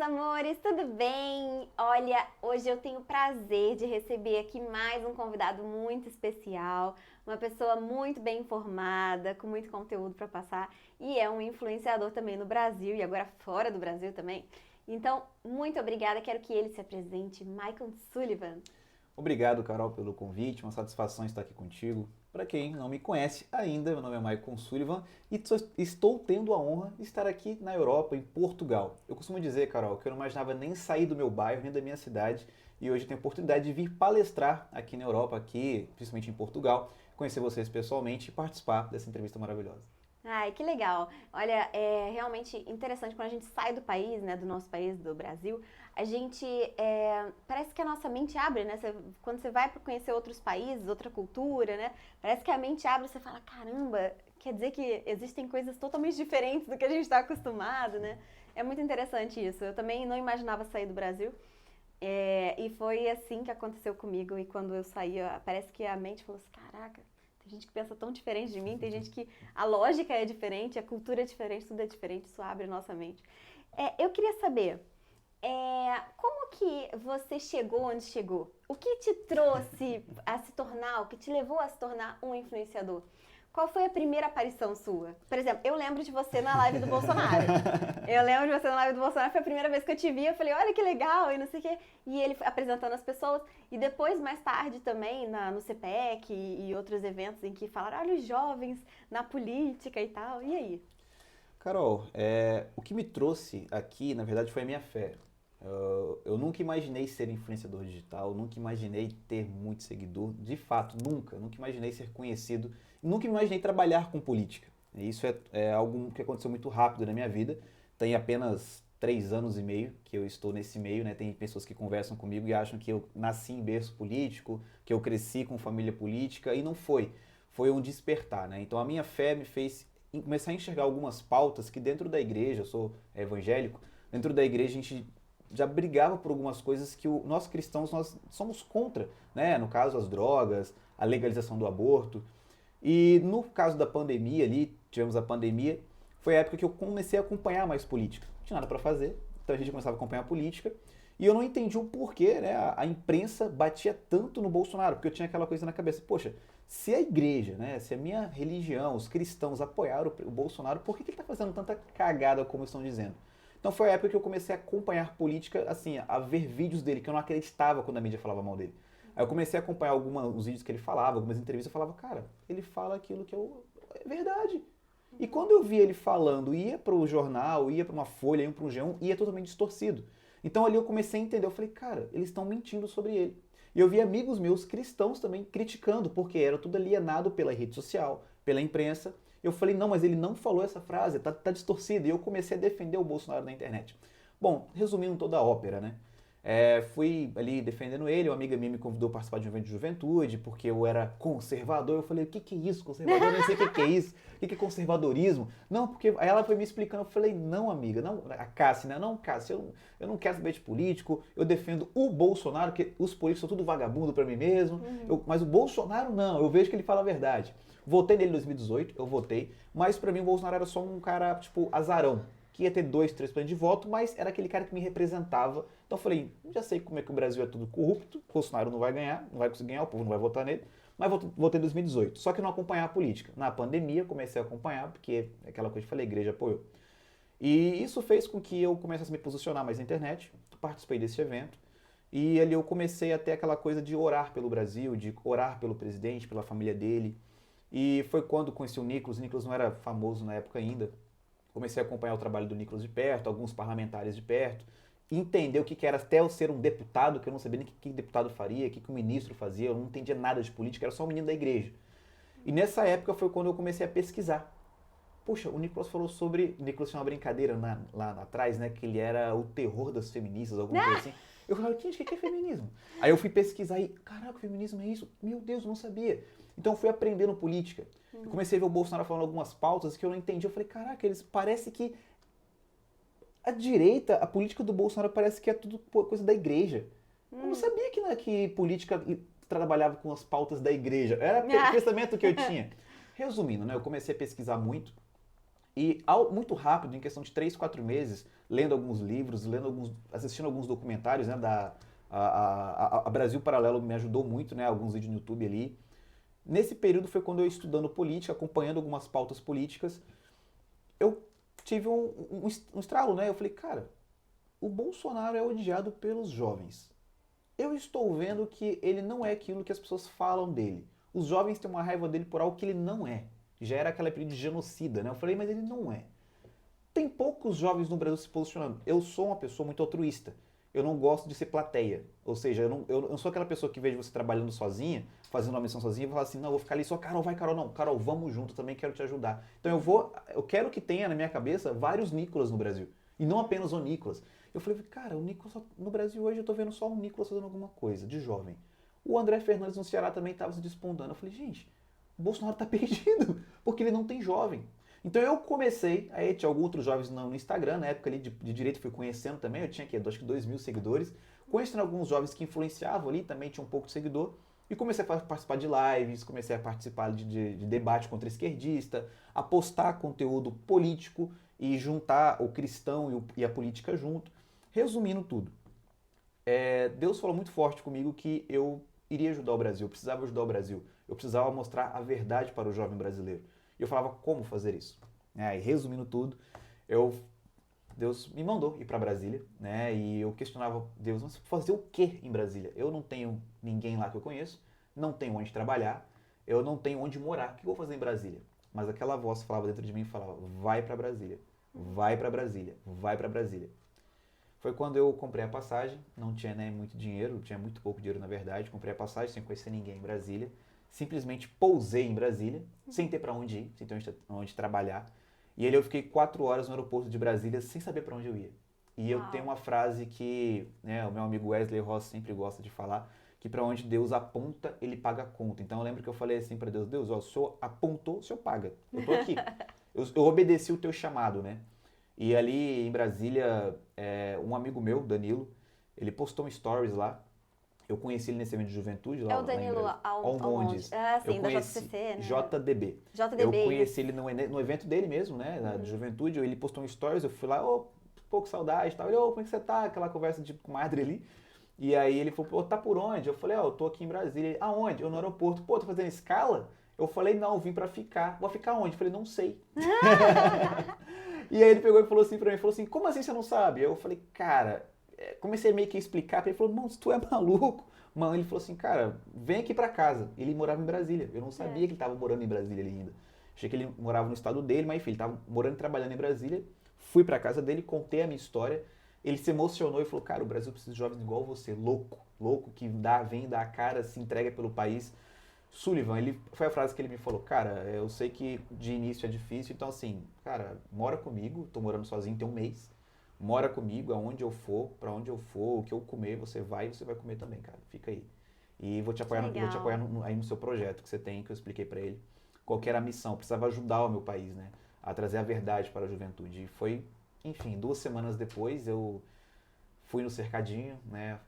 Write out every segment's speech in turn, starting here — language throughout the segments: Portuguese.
amores, tudo bem? Olha, hoje eu tenho o prazer de receber aqui mais um convidado muito especial, uma pessoa muito bem informada, com muito conteúdo para passar e é um influenciador também no Brasil e agora fora do Brasil também. Então, muito obrigada, quero que ele se apresente, Michael Sullivan. Obrigado, Carol, pelo convite. Uma satisfação estar aqui contigo. Para quem não me conhece ainda, meu nome é Maicon Sullivan e estou tendo a honra de estar aqui na Europa, em Portugal. Eu costumo dizer, Carol, que eu não imaginava nem sair do meu bairro, nem da minha cidade, e hoje tenho a oportunidade de vir palestrar aqui na Europa, aqui, principalmente em Portugal, conhecer vocês pessoalmente e participar dessa entrevista maravilhosa. Ai, que legal. Olha, é realmente interessante quando a gente sai do país, né, do nosso país, do Brasil, a gente, parece que a nossa mente abre, né? Quando você vai para conhecer outros países, outra cultura, né? Parece que a mente abre e você fala, caramba, quer dizer que existem coisas totalmente diferentes do que a gente está acostumado, né? É muito interessante isso. Eu também não imaginava sair do Brasil. E foi assim que aconteceu comigo. E quando eu saí, parece que a mente falou assim: caraca, tem gente que pensa tão diferente de mim, tem gente que a lógica é diferente, a cultura é diferente, tudo é diferente, isso abre a nossa mente. Eu queria saber, como que você chegou onde chegou? O que te trouxe a se tornar, o que te levou a se tornar um influenciador? Qual foi a primeira aparição sua? Por exemplo, eu lembro de você na live do Bolsonaro. Eu lembro de você na live do Bolsonaro, foi a primeira vez que eu te vi, eu falei, olha que legal, e não sei o quê. E ele apresentando as pessoas. E depois, mais tarde também, no CPEC e outros eventos em que falaram, olha os jovens na política e tal. E aí? Carol, o que me trouxe aqui, na verdade, foi a minha fé. Eu nunca imaginei ser influenciador digital, nunca imaginei ter muito seguidor, de fato, nunca imaginei ser conhecido, nunca imaginei trabalhar com política. E isso é algo que aconteceu muito rápido na minha vida. Tem apenas 3 anos e meio que eu estou nesse meio, né? Tem pessoas que conversam comigo e acham que eu nasci em berço político, que eu cresci com família política, e não foi. Foi um despertar, né? Então a minha fé me fez começar a enxergar algumas pautas que dentro da igreja, eu sou evangélico, dentro da igreja a gente já brigava por algumas coisas que nós cristãos nós somos contra, né? No caso as drogas, a legalização do aborto. E no caso da pandemia ali, tivemos a pandemia, foi a época que eu comecei a acompanhar mais política. Não tinha nada para fazer, então a gente começava a acompanhar a política. E eu não entendi o porquê, né? A imprensa batia tanto no Bolsonaro, porque eu tinha aquela coisa na cabeça, poxa, se a igreja, né, se a minha religião, os cristãos apoiaram o Bolsonaro, por que ele está fazendo tanta cagada como estão dizendo? Então foi a época que eu comecei a acompanhar política, assim, a ver vídeos dele, que eu não acreditava quando a mídia falava mal dele. Aí eu comecei a acompanhar os vídeos que ele falava, algumas entrevistas, eu falava, cara, ele fala aquilo que é verdade. E quando eu vi ele falando, ia para o jornal, ia para uma Folha, ia para um G1, ia totalmente distorcido. Então ali eu comecei a entender, eu falei, cara, eles estão mentindo sobre ele. E eu vi amigos meus cristãos também criticando, porque era tudo alienado pela rede social, pela imprensa. Eu falei, não, mas ele não falou essa frase, tá distorcido. E eu comecei a defender o Bolsonaro na internet. Bom, resumindo toda a ópera, né? Fui ali defendendo ele, uma amiga minha me convidou a participar de um evento de juventude, porque eu era conservador. Eu falei, o que é isso, conservador? Eu nem sei o que é isso, o que é conservadorismo? Não, porque aí ela foi me explicando, eu falei, não, amiga, não, a Cássia, né? Não, Cássia, eu não quero saber de político, eu defendo o Bolsonaro, que os políticos são tudo vagabundo pra mim mesmo, mas o Bolsonaro não, eu vejo que ele fala a verdade. Votei nele em 2018, eu votei, mas pra mim o Bolsonaro era só um cara, tipo, azarão, que ia ter 2, 3% de voto, mas era aquele cara que me representava. Então eu falei, já sei como é que o Brasil é tudo corrupto, Bolsonaro não vai ganhar, não vai conseguir ganhar, o povo não vai votar nele, mas votei em 2018. Só que não acompanhar a política. Na pandemia comecei a acompanhar, porque é aquela coisa que eu falei, a igreja apoiou. E isso fez com que eu começasse a me posicionar mais na internet, participei desse evento, e ali eu comecei a ter aquela coisa de orar pelo Brasil, de orar pelo presidente, pela família dele. E foi quando conheci o Nicolas não era famoso na época ainda, comecei a acompanhar o trabalho do Nicolas de perto, alguns parlamentares de perto, entender o que era até eu ser um deputado, que eu não sabia nem o que deputado faria, o que o ministro fazia, eu não entendia nada de política, era só um menino da igreja. E nessa época foi quando eu comecei a pesquisar. Poxa, o Nicolas falou sobre. O Nicolas tinha uma brincadeira lá atrás, né? Que ele era o terror das feministas, alguma coisa assim. Eu falei, gente, o que é feminismo? Aí eu fui pesquisar e, caraca, o feminismo é isso? Meu Deus, eu não sabia. Então eu fui aprendendo política. Eu comecei a ver o Bolsonaro falando algumas pautas que eu não entendi. Eu falei, caraca, eles parece que a direita, a política do Bolsonaro parece que é tudo coisa da igreja. Eu não sabia que política trabalhava com as pautas da igreja. Era o pensamento que eu tinha. Resumindo, né? Eu comecei a pesquisar muito E muito rápido, em questão de 3, 4 meses, lendo alguns livros, assistindo alguns documentários, né, a Brasil Paralelo me ajudou muito, né, alguns vídeos no YouTube ali. Nesse período foi quando eu estudando política, acompanhando algumas pautas políticas, eu tive um estralo, né? Eu falei, cara, o Bolsonaro é odiado pelos jovens. Eu estou vendo que ele não é aquilo que as pessoas falam dele. Os jovens têm uma raiva dele por algo que ele não é. Já era aquela período de genocida, né? Eu falei, mas ele não é. Tem poucos jovens no Brasil se posicionando. Eu sou uma pessoa muito altruísta. Eu não gosto de ser plateia. Ou seja, eu não sou aquela pessoa que vejo você trabalhando sozinha, fazendo uma missão sozinha, e fala assim, não, eu vou ficar ali só, Carol, vai, Carol, não. Carol, vamos junto, também quero te ajudar. Então eu quero que tenha na minha cabeça vários Nicolas no Brasil. E não apenas o Nicolas. Eu falei, cara, o Nicolas no Brasil hoje eu tô vendo só o Nicolas fazendo alguma coisa, de jovem. O André Fernandes no Ceará também estava se despondando. Eu falei, gente, o Bolsonaro tá perdido, porque ele não tem jovem. Então eu comecei, aí tinha alguns outros jovens no Instagram, na época ali de direito fui conhecendo também, eu tinha aqui, acho que 2.000 seguidores, conhecendo alguns jovens que influenciavam ali, também tinha um pouco de seguidor, e comecei a participar de lives, comecei a participar de debate contra esquerdista, a postar conteúdo político e juntar o cristão e a política junto. Resumindo tudo, Deus falou muito forte comigo que eu iria ajudar o Brasil, eu precisava ajudar o Brasil, eu precisava mostrar a verdade para o jovem brasileiro. E eu falava como fazer isso. E resumindo tudo, Deus me mandou ir para Brasília, né? E eu questionava Deus, mas fazer o que em Brasília? Eu não tenho ninguém lá que eu conheço, não tenho onde trabalhar, eu não tenho onde morar. O que eu vou fazer em Brasília? Mas aquela voz falava dentro de mim e falava, vai para Brasília, vai para Brasília, vai para Brasília. Foi quando eu comprei a passagem, não tinha muito dinheiro, tinha muito pouco dinheiro na verdade, comprei a passagem sem conhecer ninguém em Brasília, simplesmente pousei em Brasília, sem ter para onde ir, sem ter onde trabalhar, e ali eu fiquei 4 horas no aeroporto de Brasília sem saber para onde eu ia. E eu tenho uma frase que o meu amigo Wesley Ross sempre gosta de falar, que para onde Deus aponta, ele paga a conta. Então eu lembro que eu falei assim para Deus, Deus, o Senhor apontou, o Senhor paga, eu tô aqui. Eu obedeci o teu chamado, né? E ali em Brasília, um amigo meu, Danilo, ele postou um stories lá. Eu conheci ele nesse evento de juventude lá, É o Danilo Almondes. Ah, sim, eu da conheci JCC, né? JDB. JDB, Eu conheci ele no evento dele mesmo, né, de juventude. Ele postou um stories, eu fui lá, pouco saudade e tal. Ele, como é que você tá? Aquela conversa de comadre ali. E aí ele falou, tá por onde? Eu falei, eu tô aqui em Brasília. Ele, aonde? Eu no aeroporto. Tô fazendo escala? Eu falei, não, vim pra ficar. Vou ficar onde? Eu falei, não sei. E aí ele pegou e falou assim pra mim, como assim você não sabe? Eu falei, cara, comecei meio que a explicar, ele falou, mano, tu é maluco? Mano, ele falou assim, cara, vem aqui pra casa. Ele morava em Brasília, eu não sabia que ele tava morando em Brasília ainda. Achei que ele morava no estado dele, mas enfim, ele tava morando e trabalhando em Brasília. Fui pra casa dele, contei a minha história, ele se emocionou e falou, cara, o Brasil precisa de jovens igual você, louco, que vem, dá a cara, se entrega pelo país. Sullivan, foi a frase que ele me falou, cara, eu sei que de início é difícil, então assim, cara, mora comigo, tô morando sozinho tem um mês, mora comigo, aonde eu for, pra onde eu for, o que eu comer, você vai comer também, cara, fica aí. E vou te apoiar, aí no seu projeto que você tem, que eu expliquei pra ele, qual que era a missão, precisava ajudar o meu país, né, a trazer a verdade para a juventude. E foi, enfim, 2 semanas depois eu fui no Cercadinho, né,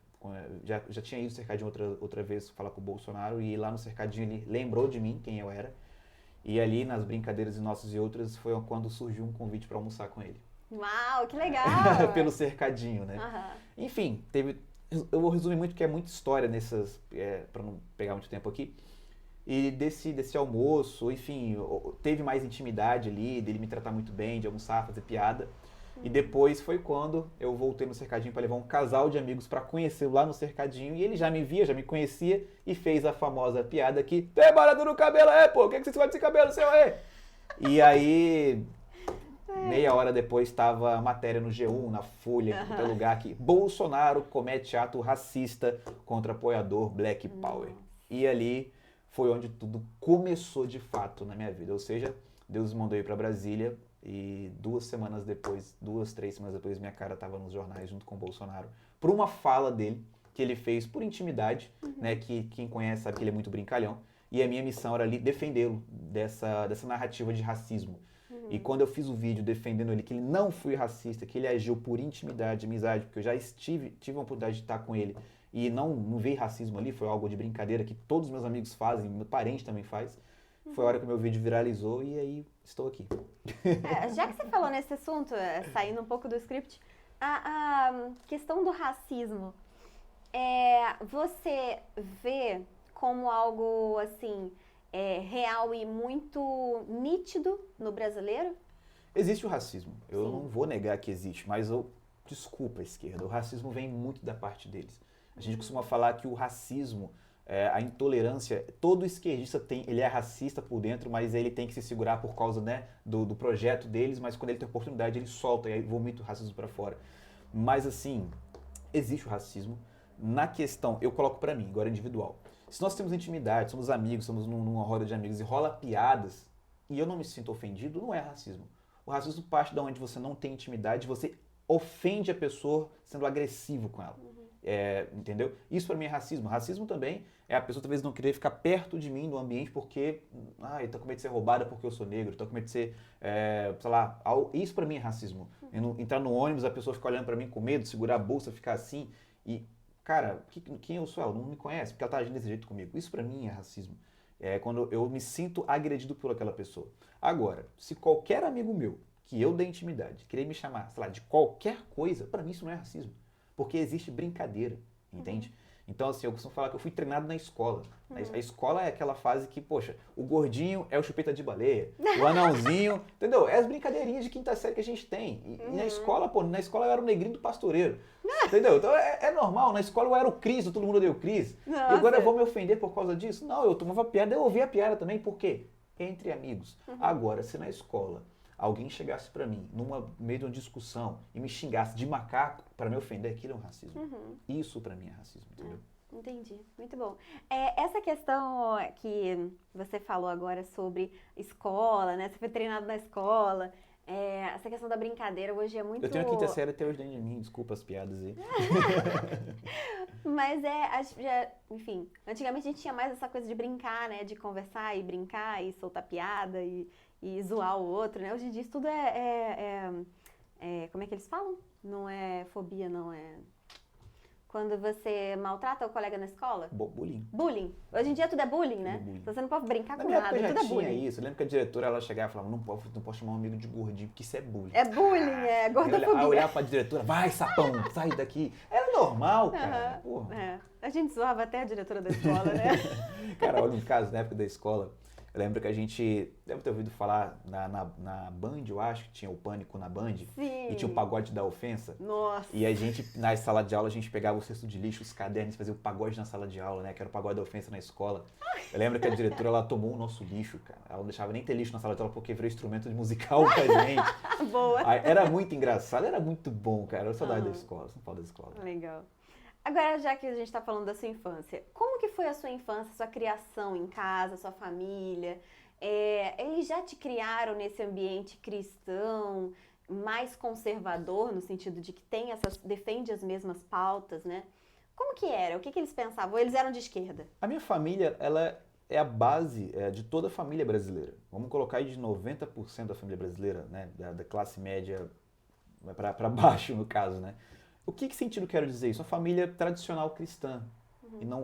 já tinha ido no Cercadinho outra vez falar com o Bolsonaro e lá no Cercadinho ele lembrou de mim, quem eu era. E ali nas brincadeiras e nossas e outras foi quando surgiu um convite para almoçar com ele. Uau, que legal! Pelo Cercadinho, né? Enfim, eu vou resumir muito porque é muita história nessas, para não pegar muito tempo aqui. E desse almoço, enfim, teve mais intimidade ali, dele me tratar muito bem, de almoçar, fazer piada. E depois foi quando eu voltei no Cercadinho para levar um casal de amigos para conhecer lá no Cercadinho. E ele já me via, já me conhecia e fez a famosa piada que tem barato no cabelo, pô, o que você vai desse cabelo seu aí? E aí, meia hora depois, estava a matéria no G1, na Folha, em qualquer lugar aqui. Bolsonaro comete ato racista contra apoiador Black Power. E ali foi onde tudo começou de fato na minha vida. Ou seja, Deus me mandou ir para Brasília. E 2 semanas depois, 2, 3 semanas depois, minha cara estava nos jornais junto com o Bolsonaro, por uma fala dele, que ele fez por intimidade, né, que quem conhece sabe que ele é muito brincalhão, e a minha missão era ali defendê-lo dessa narrativa de racismo. E quando eu fiz o vídeo defendendo ele, que ele não foi racista, que ele agiu por intimidade, amizade, porque eu já tive a oportunidade de estar com ele, e não veio racismo ali, foi algo de brincadeira que todos os meus amigos fazem, meu parente também faz. Foi a hora que o meu vídeo viralizou e aí estou aqui. Já que você falou nesse assunto, saindo um pouco do script, a questão do racismo, você vê como algo assim real e muito nítido no brasileiro? Existe o racismo, eu Sim. não vou negar que existe, mas desculpa a esquerda, o racismo vem muito da parte deles. A gente costuma falar que o racismo, a intolerância, todo esquerdista tem, ele é racista por dentro, mas ele tem que se segurar por causa, né, do projeto deles, mas quando ele tem oportunidade ele solta e aí vomita o racismo para fora. Mas assim, existe o racismo. Na questão, eu coloco pra mim, agora individual. Se nós temos intimidade, somos amigos, somos numa roda de amigos e rola piadas e eu não me sinto ofendido, não é racismo. O racismo parte da onde você não tem intimidade, você ofende a pessoa sendo agressivo com ela. Entendeu? Isso pra mim é racismo. Racismo também é a pessoa talvez não querer ficar perto de mim no ambiente porque, ele tá com medo de ser roubada porque eu sou negro, tá com medo de ser, sei lá, isso pra mim é racismo. Entrar no ônibus, a pessoa ficar olhando pra mim com medo, segurar a bolsa, ficar assim e, cara, quem eu sou? Ela não me conhece porque ela tá agindo desse jeito comigo. Isso pra mim é racismo. É quando eu me sinto agredido por aquela pessoa. Agora, se qualquer amigo meu que eu dei intimidade querer me chamar, sei lá, de qualquer coisa, pra mim isso não é racismo. Porque existe brincadeira, entende? Então, assim, eu costumo falar que eu fui treinado na escola. A escola é aquela fase que, poxa, o gordinho é o chupeta de baleia, o anãozinho, entendeu? É as brincadeirinhas de quinta série que a gente tem. E na escola, na escola eu era o negrinho do pastoreiro, entendeu? Então é normal, na escola eu era o Cris, todo mundo odeia o Cris. E agora eu vou me ofender por causa disso? Não, eu tomava piada, eu ouvia a piada também, por quê? Entre amigos. Agora, se na escola alguém chegasse pra mim, meio de uma discussão, e me xingasse de macaco para me ofender, aquilo é um racismo. Isso pra mim é racismo, entendeu? Entendi, muito bom. Essa questão que você falou agora sobre escola, né? Você foi treinado na escola. Essa questão da brincadeira hoje é muito... Eu tenho a quinta série até hoje dentro de mim, desculpa as piadas aí. Mas enfim, antigamente a gente tinha mais essa coisa de brincar, né? De conversar e brincar e soltar piada e zoar o outro, né? Hoje em dia isso tudo como é que eles falam? Não é fobia, não é... Quando você maltrata o colega na escola? Bullying. Bullying. Hoje em dia tudo é bullying, né? Bullying. Então você não pode brincar Na com minha nada, época já tudo é tinha bullying. isso. Eu lembro que a diretora ela chegava e falava, não posso chamar um amigo de gordinho, porque isso é bullying. É bullying, gordofobia. Eu olhava pra diretora, vai sapão, sai daqui. Era normal, cara. A gente zoava até a diretora da escola, né? Cara, olha um caso na época da escola. Eu lembro que a gente deve ter ouvido falar na Band, eu acho, que tinha o Pânico na Band. Sim. E tinha o pagode da ofensa. Nossa. E a gente, na sala de aula, a gente pegava o cesto de lixo, os cadernos, fazia o pagode na sala de aula, né? Que era o pagode da ofensa na escola. Eu lembro que a diretora, ela tomou o nosso lixo, cara. Ela não deixava nem ter lixo na sala de aula porque virou instrumento de musical pra gente. Boa. Aí, era muito engraçado, era muito bom, cara. Eu saudade da escola, São Paulo da escola. Legal. Agora, já que a gente tá falando da sua infância, como que foi a sua infância, sua criação em casa, sua família? Eles já te criaram nesse ambiente cristão, mais conservador, no sentido de que defende as mesmas pautas, né? Como que era? O que eles pensavam? Ou eles eram de esquerda? A minha família, ela é a base de toda a família brasileira. Vamos colocar aí de 90% da família brasileira, né? Da classe média para baixo, no caso, né? O que sentido eu quero dizer isso? Uma família tradicional cristã.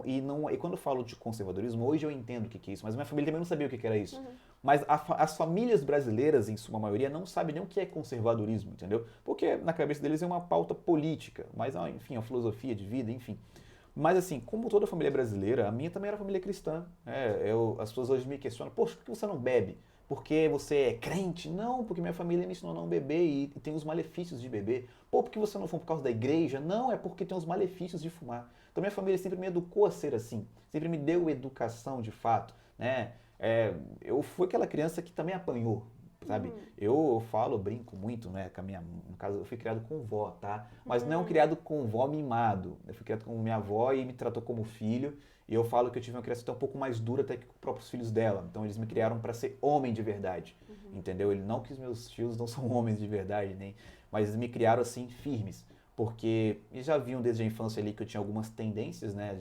E quando eu falo de conservadorismo, hoje eu entendo o que é isso, mas minha família também não sabia o que era isso. Mas as famílias brasileiras, em sua maioria, não sabem nem o que é conservadorismo, entendeu? Porque na cabeça deles é uma pauta política, mas, enfim, é uma filosofia de vida, enfim. Mas assim, como toda família brasileira, a minha também era família cristã. As pessoas hoje me questionam, poxa, por que você não bebe? Porque você é crente? Não, porque minha família me ensinou a não beber e tem os malefícios de beber. Pô, por que você não fuma por causa da igreja? Não, é porque tem os malefícios de fumar. Então minha família sempre me educou a ser assim, sempre me deu educação de fato, né? Eu fui aquela criança que também apanhou, sabe? Eu brinco muito, né? No caso, eu fui criado com vó, tá? Mas não criado com vó mimado. Eu fui criado com minha avó e me tratou como filho. E eu falo que eu tive uma criação até um pouco mais dura até que os próprios filhos dela. Então eles me criaram para ser homem de verdade, entendeu? Não que os meus tios não são homens de verdade, mas eles me criaram assim firmes. Porque eles já viam desde a infância ali que eu tinha algumas tendências, né?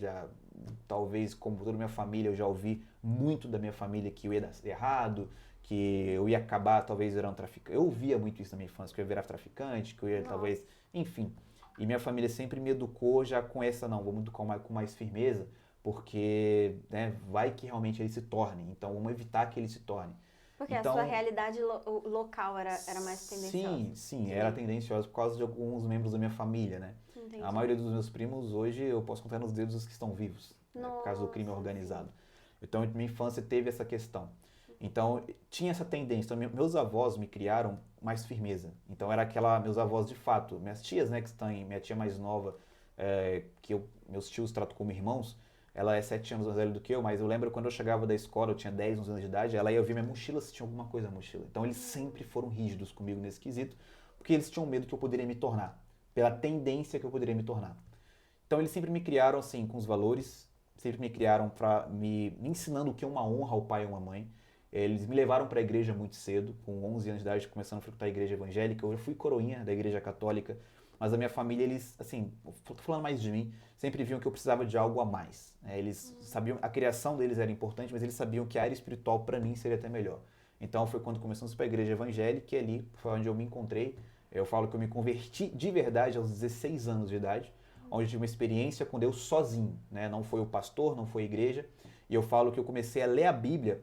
Talvez, como toda a minha família, eu já ouvi muito da minha família que eu ia dar errado, que eu ia acabar talvez virando traficante. Eu ouvia muito isso na minha infância, que eu ia virar traficante, que eu ia talvez... Enfim. E minha família sempre me educou já com essa, não, vamos educar com mais firmeza, porque, né, vai que realmente ele se torne. Então, vamos evitar que ele se torne. Porque Então, a sua realidade local era mais tendenciosa. sim, era tendenciosa por causa de alguns membros da minha família, né? Entendi. A maioria dos meus primos, hoje, eu posso contar nos dedos os que estão vivos, né, por causa do crime Nossa, organizado. Então, minha infância teve essa questão. Então, tinha essa tendência. Então, meus avós me criaram mais firmeza. Então, era aquela, meus avós de fato, minhas tias, né, que estão em, minha tia mais nova, meus tios trato como irmãos, ela é 7 anos mais velha do que eu, mas eu lembro quando eu chegava da escola, eu tinha 10, 11 anos de idade, ela ia ver minha mochila se tinha alguma coisa na mochila. Então, eles sempre foram rígidos comigo nesse quesito, porque eles tinham medo que eu poderia me tornar, pela tendência que eu poderia me tornar. Então, eles sempre me criaram, assim, com os valores, sempre me criaram me ensinando o que é uma honra ao pai e a uma mãe. Eles me levaram para a igreja muito cedo, com 11 anos de idade, começando a frequentar a igreja evangélica. Eu já fui coroinha da igreja católica, mas a minha família, eles, assim, tô falando mais de mim, sempre viam que eu precisava de algo a mais. Eles sabiam, a criação deles era importante, mas eles sabiam que a área espiritual para mim seria até melhor. Então foi quando começamos para a igreja evangélica e ali foi onde eu me encontrei. Eu falo que eu me converti de verdade aos 16 anos de idade, onde eu tive uma experiência com Deus sozinho, né? Não foi o pastor, não foi a igreja. E eu falo que eu comecei a ler a Bíblia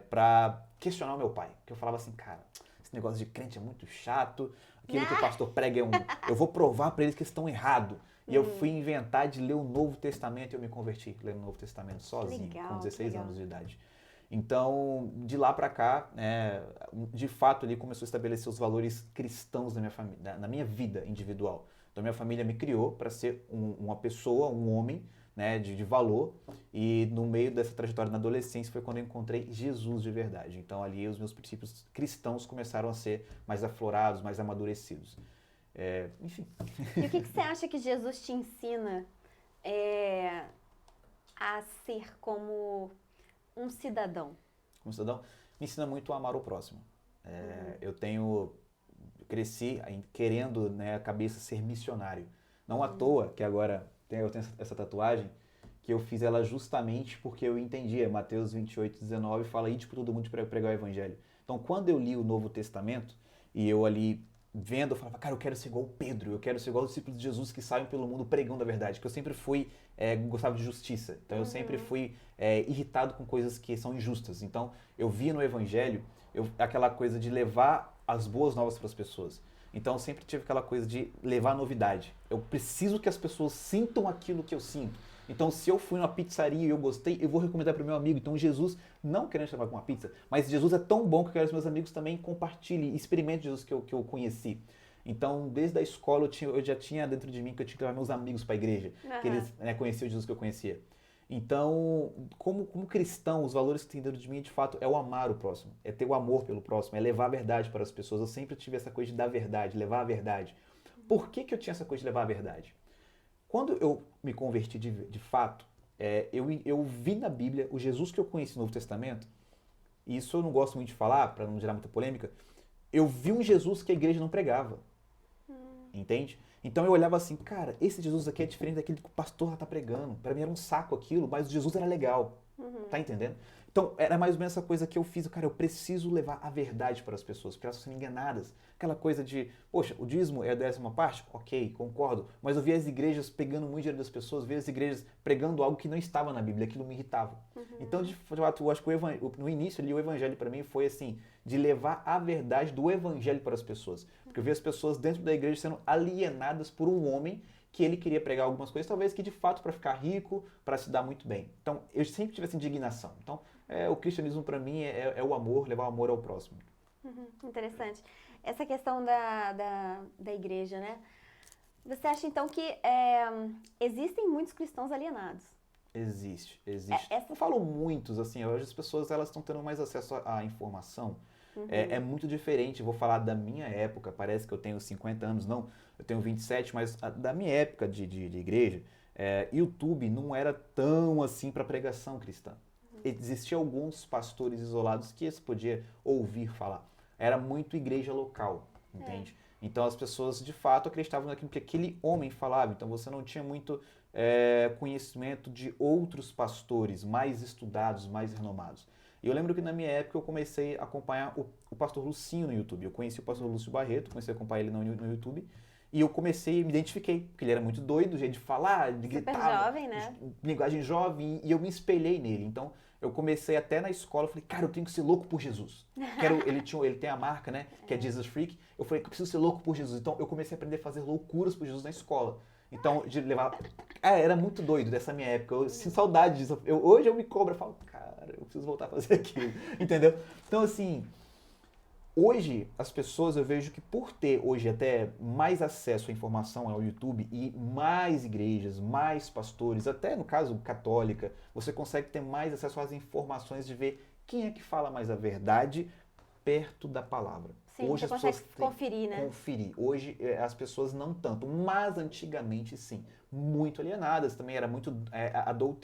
para questionar o meu pai. Porque eu falava assim, cara, esse negócio de crente é muito chato, aquilo que o pastor prega é um... Eu vou provar para eles que eles estão errados. E eu fui inventar de ler o Novo Testamento e eu me converti lendo o Novo Testamento sozinho, com 16 anos de idade. Então, de lá para cá, de fato, ali começou a estabelecer os valores cristãos na minha família, na minha vida individual. Então, minha família me criou para ser uma pessoa, um homem, né, de valor, e no meio dessa trajetória na adolescência foi quando eu encontrei Jesus de verdade. Então, ali os meus princípios cristãos começaram a ser mais aflorados, mais amadurecidos. Enfim. E o que você acha que Jesus te ensina a ser como um cidadão? Como cidadão, me ensina muito a amar o próximo. Eu cresci querendo, né, a cabeça ser missionário. Não à toa que agora eu tenho essa tatuagem, que eu fiz ela justamente porque eu entendia. Mateus 28:19 fala: ide por todo mundo para pregar o evangelho. Então, quando eu li o Novo Testamento, e eu ali vendo, eu falava, cara, eu quero ser igual o Pedro, eu quero ser igual os discípulos de Jesus que saem pelo mundo pregando a verdade, que eu sempre fui, gostava de justiça, então eu sempre fui irritado com coisas que são injustas. Então, eu via no evangelho aquela coisa de levar as boas novas para as pessoas. Então, eu sempre tive aquela coisa de levar novidade. Eu preciso que as pessoas sintam aquilo que eu sinto. Então, se eu fui numa pizzaria e eu gostei, eu vou recomendar para o meu amigo. Então, Jesus, não querendo chamar com uma pizza, mas Jesus é tão bom que eu quero que os meus amigos também compartilhem, experimentem Jesus que eu conheci. Então, desde a escola, eu já tinha dentro de mim que eu tinha que levar meus amigos para a igreja, que eles conheciam o Jesus que eu conhecia. Então, como cristão, os valores que tem dentro de mim, de fato, é o amar o próximo, é ter o amor pelo próximo, é levar a verdade para as pessoas. Eu sempre tive essa coisa de dar verdade, levar a verdade. Por que eu tinha essa coisa de levar a verdade? Quando eu me converti de fato, eu vi na Bíblia o Jesus que eu conheci no Novo Testamento, e isso eu não gosto muito de falar, para não gerar muita polêmica, eu vi um Jesus que a igreja não pregava. Entende? Então eu olhava assim, cara, esse Jesus aqui é diferente daquele que o pastor lá tá pregando. Para mim era um saco aquilo, mas o Jesus era legal. Tá entendendo? Então era mais ou menos essa coisa que eu fiz. Cara, eu preciso levar a verdade para as pessoas, para elas serem enganadas. Aquela coisa de, poxa, o dízimo é a 10ª parte? Ok, concordo. Mas eu via as igrejas pegando muito dinheiro das pessoas, via as igrejas pregando algo que não estava na Bíblia, aquilo me irritava. Então, de fato, eu acho que no início ali o evangelho para mim foi assim, de levar a verdade do evangelho para as pessoas. Porque eu via as pessoas dentro da igreja sendo alienadas por um homem que ele queria pregar algumas coisas, talvez que de fato para ficar rico, para se dar muito bem. Então, eu sempre tive essa indignação. Então, o cristianismo para mim é o amor, levar o amor ao próximo. Interessante. Essa questão da igreja, né? Você acha então que existem muitos cristãos alienados? Existe. Eu falo muitos, assim, hoje as pessoas elas estão tendo mais acesso à informação. É muito diferente, vou falar da minha época, parece que eu tenho 50 anos, não, eu tenho 27, mas da minha época de igreja, YouTube não era tão assim para pregação cristã. Existiam alguns pastores isolados que se podia ouvir falar. Era muito igreja local, entende? Então as pessoas de fato acreditavam naquilo que aquele homem falava, então você não tinha muito conhecimento de outros pastores mais estudados, mais renomados. E eu lembro que na minha época eu comecei a acompanhar o pastor Lucinho no YouTube. Eu conheci o pastor Lúcio Barreto, comecei a acompanhar ele no YouTube. E eu comecei, me identifiquei, porque ele era muito doido, jeito de falar, de Super gritar, jovem, né? linguagem jovem, e eu me espelhei nele. Então, eu comecei até na escola, eu falei, cara, eu tenho que ser louco por Jesus. Ele tem a marca, né, que é Jesus Freak. Eu falei que eu preciso ser louco por Jesus. Então, eu comecei a aprender a fazer loucuras por Jesus na escola. Então, de levar... era muito doido dessa minha época. Eu sinto saudade disso. Hoje eu me cobro, eu falo, cara, eu preciso voltar a fazer aquilo. Entendeu? Então, assim... Hoje, as pessoas, eu vejo que por ter hoje até mais acesso à informação ao YouTube e mais igrejas, mais pastores, até no caso católica, você consegue ter mais acesso às informações de ver quem é que fala mais a verdade perto da palavra. Sim, Hoje você as consegue pessoas têm conferir, né? conferir. Hoje as pessoas não tanto, mas antigamente sim, muito alienadas. Também era muito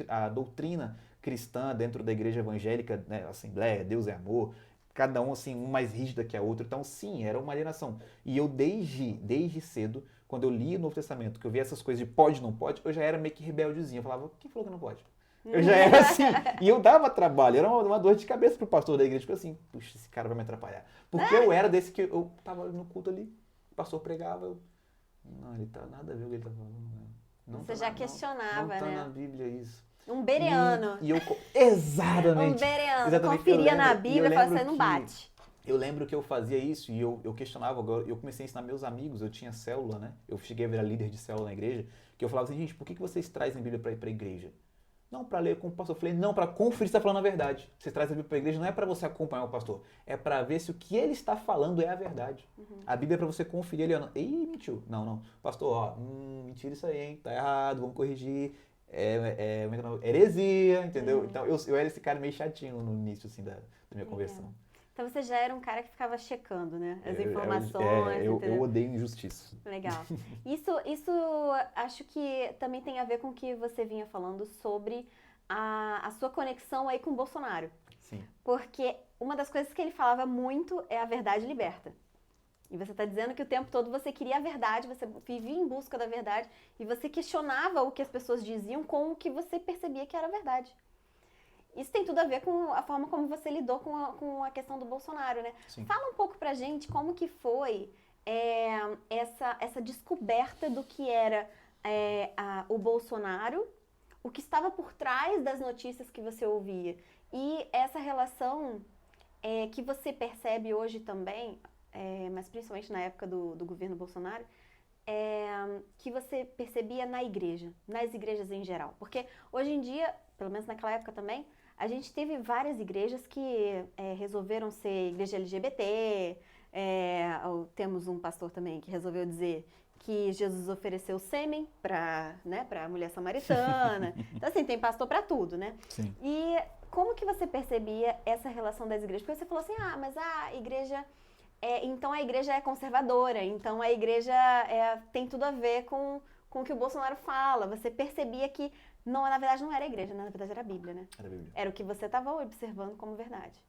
a doutrina cristã dentro da igreja evangélica, né, Assembleia, Deus é amor, cada um assim, um mais rígida que a outra. Então, sim, era uma alienação. E eu desde cedo, quando eu li o Novo Testamento, que eu vi essas coisas de pode, não pode, eu já era meio que rebeldezinho. Eu falava, quem falou que não pode? Eu já era assim, e eu dava trabalho, era uma dor de cabeça pro pastor da igreja, tipo assim, puxa, esse cara vai me atrapalhar. Porque eu era desse que eu tava no culto ali, o pastor pregava, não, ele tá nada a ver o que ele tá falando. Não Você tá já não, questionava, não tá né? na Bíblia isso. Um bereano. Um Exatamente. bereano. Exatamente. Conferia na E eu Bíblia e falava, lembro você não que bate. eu lembro que eu fazia isso e eu questionava, agora eu comecei a ensinar meus amigos, eu tinha célula, né? Eu cheguei a virar líder de célula na igreja, que eu falava assim, gente, por que vocês trazem a Bíblia para ir para a igreja? Não para ler com o pastor. Eu falei, não, para conferir se está falando a verdade. Você traz a Bíblia para a igreja não é para você acompanhar o pastor, é para ver se o que ele está falando é a verdade. A Bíblia é para você conferir ele. Ih, mentiu. Não. Pastor, ó, mentira isso aí, hein? Tá errado, vamos corrigir. Heresia, entendeu? Então eu era esse cara meio chatinho no início assim, da minha conversão. Então você já era um cara que ficava checando, né? As Eu, informações, eu entendeu? odeio injustiça. Legal. Isso acho que também tem a ver com o que você vinha falando sobre a sua conexão aí com o Bolsonaro. Sim. Porque uma das coisas que ele falava muito é a verdade liberta. E você está dizendo que o tempo todo você queria a verdade, você vivia em busca da verdade e você questionava o que as pessoas diziam com o que você percebia que era verdade. Isso tem tudo a ver com a forma como você lidou com a questão do Bolsonaro, né? Sim. Fala um pouco pra gente como que foi essa descoberta do que era o Bolsonaro, o que estava por trás das notícias que você ouvia. E essa relação que você percebe hoje também, mas principalmente na época do governo Bolsonaro, que você percebia na igreja, nas igrejas em geral. Porque hoje em dia, pelo menos naquela época também, a gente teve várias igrejas que resolveram ser igreja LGBT, temos um pastor também que resolveu dizer que Jesus ofereceu sêmen para a mulher samaritana. Então, assim, tem pastor para tudo, né? Sim. E como que você percebia essa relação das igrejas? Porque você falou assim, mas a igreja... então a igreja é conservadora, então a igreja tem tudo a ver com o que o Bolsonaro fala. Você percebia que, não, na verdade, não era a igreja, na verdade era a Bíblia, né? Era a Bíblia. Era o que você estava observando como verdade.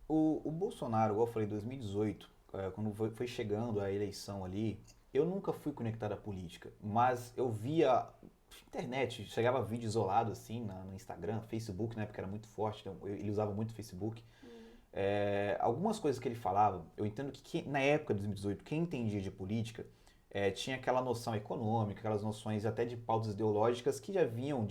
O Bolsonaro, igual eu falei, em 2018, quando foi chegando a eleição ali, eu nunca fui conectado à política, mas eu via internet, chegava vídeo isolado assim no Instagram, Facebook, na época era muito forte, então ele usava muito Facebook. Algumas coisas que ele falava, eu entendo que na época de 2018, quem entendia de política tinha aquela noção econômica, aquelas noções até de pautas ideológicas que já vinham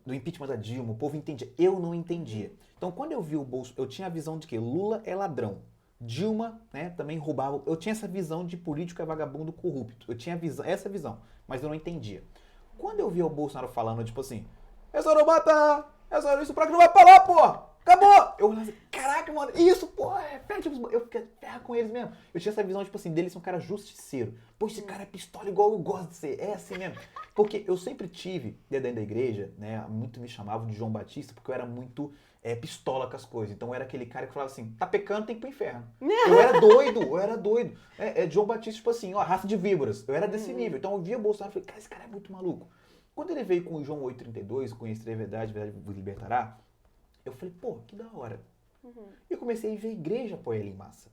do impeachment da Dilma, o povo entendia. Eu não entendia. Então, quando eu vi o Bolsonaro, eu tinha a visão de que Lula é ladrão. Dilma, né, também roubava. Eu tinha essa visão de político é vagabundo corrupto. Eu tinha essa visão, mas eu não entendia. Quando eu vi o Bolsonaro falando, tipo assim, é só não matar, é só isso pra que não vai parar, porra! Acabou! Eu falei assim, caraca, mano, isso, porra, eu fiquei ferra com eles mesmo. Eu tinha essa visão, tipo assim, dele ser um cara justiceiro. Pô, esse cara é pistola igual eu gosto de ser, é assim mesmo. Porque eu sempre tive, dentro da igreja, né, muito me chamavam de João Batista, porque eu era muito pistola com as coisas. Então eu era aquele cara que falava assim, tá pecando, tem que ir pro inferno. Eu era doido. João Batista, tipo assim, ó, raça de víboras. Eu era desse nível. Então eu via o Bolsonaro e falei, cara, esse cara é muito maluco. Quando ele veio com o João 8,32, conhecer a verdade vos libertará, eu falei, pô, que da hora. E eu comecei a ver a igreja apoiar ele em massa.